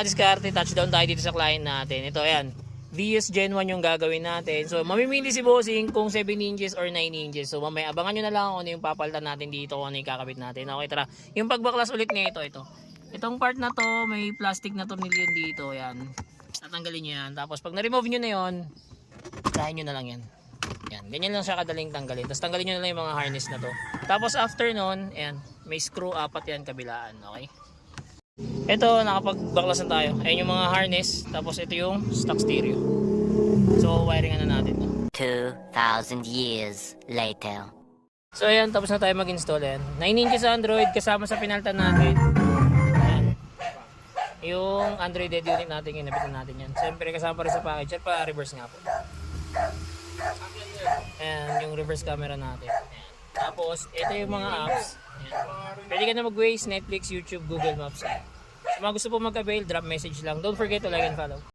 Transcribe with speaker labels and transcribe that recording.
Speaker 1: kadiskarte, touchdown tayo dito sa client natin. Ito, ayan. VS Gen 1 yung gagawin natin. So, mamimili si Bossing kung 7 inches or 9 inches. So, mamaya, abangan nyo na lang kung ano yung papalitan natin dito, kung ano yung kakabit natin. Okay, tara. Yung pagbaklas ulit nito, ito. Itong part na to, may plastic na tornilyo dito. Ayan. Tatanggalin nyo yan. Tapos, pag na-remove nyo na yun, kahin nyo na lang yan. Yan. Ganyan lang siya kadaling tanggalin. Tapos, tanggalin nyo na lang yung mga harness na to. Tapos, after nun, ayan, may screw apat yan kabilaan. Okay? Ito, nakapagbaklasan tayo. Ayan yung mga harness. Tapos ito yung stock stereo. So, wiringan na natin to.
Speaker 2: 2,000 years later.
Speaker 1: So, ayan. Tapos na tayo mag-install yan. 9 inches Android kasama sa pinaltan natin. Ayan. Yung Android dead unit natin, ginabitan natin yan. Siyempre, kasama pa rin sa package. At pa-reverse nga po. Ayan, yung reverse camera natin. Ayan. Tapos, ito yung mga apps. Ayan. Pwede ka na mag-Waze, Netflix, YouTube, Google Maps. Sa mga gusto po mag-avail, drop message lang. Don't forget to like and follow.